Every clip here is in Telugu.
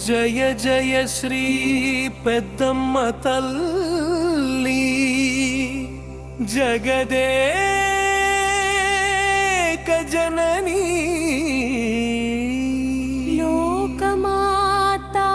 జయ జయ శ్రీ పెద్దమ్మ తల్లి జగదేక జననీ లోకమాతా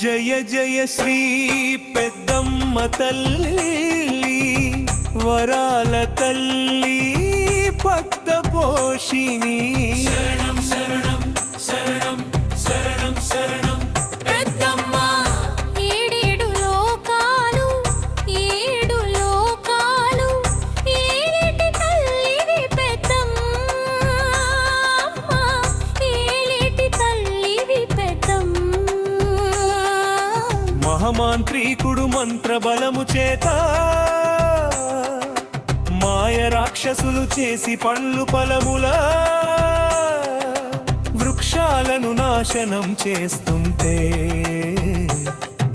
జయ జయ శ్రీ పెద్దమ్మ తల్లి వరాల తల్లి భక్త పోషిణి శరణం శరణం శరణం శరణం శరణం పెద్దమ్మ ఏడేడు లోకాలు ఏలేటి తల్లివి పెద్దమ్మ ఏలేటి తల్లివి పెద్దమ్మ మహమాంత్రీకుడు మంత్ర బలము చేత మాయ రాక్షసులు చేసి పండ్లు ఫలముల వృక్షాలను నాశనం చేస్తుంటే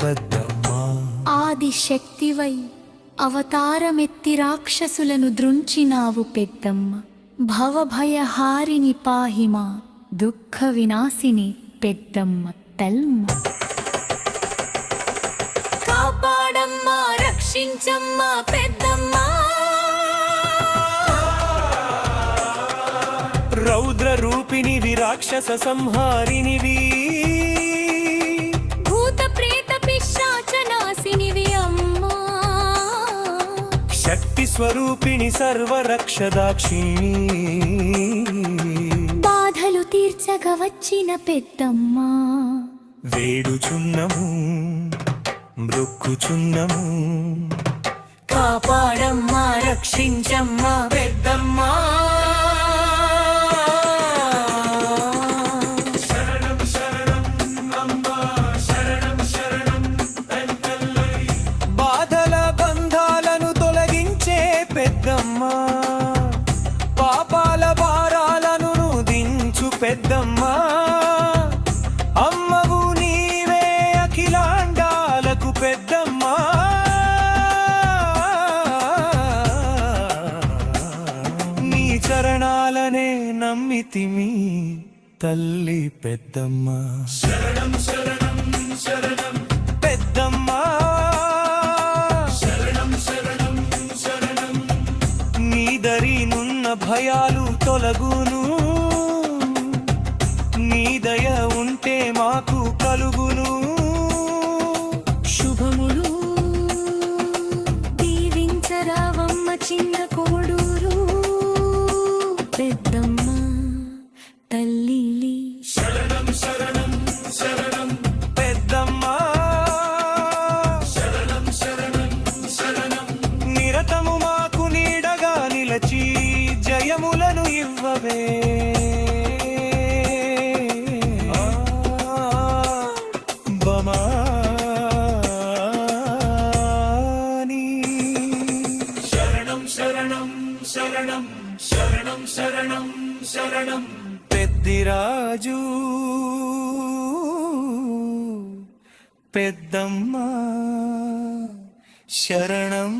పెద్దమ్మ ఆది శక్తివై అవతారమెత్తి రాక్షసులను దృంచినావు పెద్దమ్మ భవభయహారిని పాహిమా దుఃఖ వినాశిని పెద్దమ్మ తల్మ కాపాడమ్మా రక్షించమ్మా పెద్దమ్మ రౌద్ర రూపిణివి రాక్షస సంహారినివి భూత ప్రేత పిశాచనాశినివి అమ్మా శక్తి స్వరూపిణి సర్వరక్షదాక్షిణి బాధలు తీర్చగా వచ్చిన పెద్దమ్మ వేడుచున్నము మృక్కుచున్నము కాపాడమ్మా రక్షించమ్మా పెద్దమ్మా బాధల బంధాలను తొలగించే పెద్దమ్మ పాపాల భారాలను దించు పెద్దమ్మ అమ్మవు నీవే అఖిలాండాలకు పెద్దమ్మ నీ చరణాలనే నమ్మితిమి తల్లి పెద్దమ్మ శరణం శరణం శరణం పెద్దమ్మ శరణం శరణం శరణం నీ దరినున్న భయాలు తొలగును నీ దయ ఉంటే మాకు కలుగును శుభములు దీవించరావమ్మ చిన్న కోడూరు పెద్దమ్మ తల్లి శరణం శరణం శరణం పెద్దమ్మ శరణం శరణం శరణం నిరతము మాకు నీడగా నిలచి జయములను ఇవ్వవే బమాని శరణం శరణం శరణం శరణం శరణం శరణం పెద్దిరాజు పెద్దమ్మ శరణం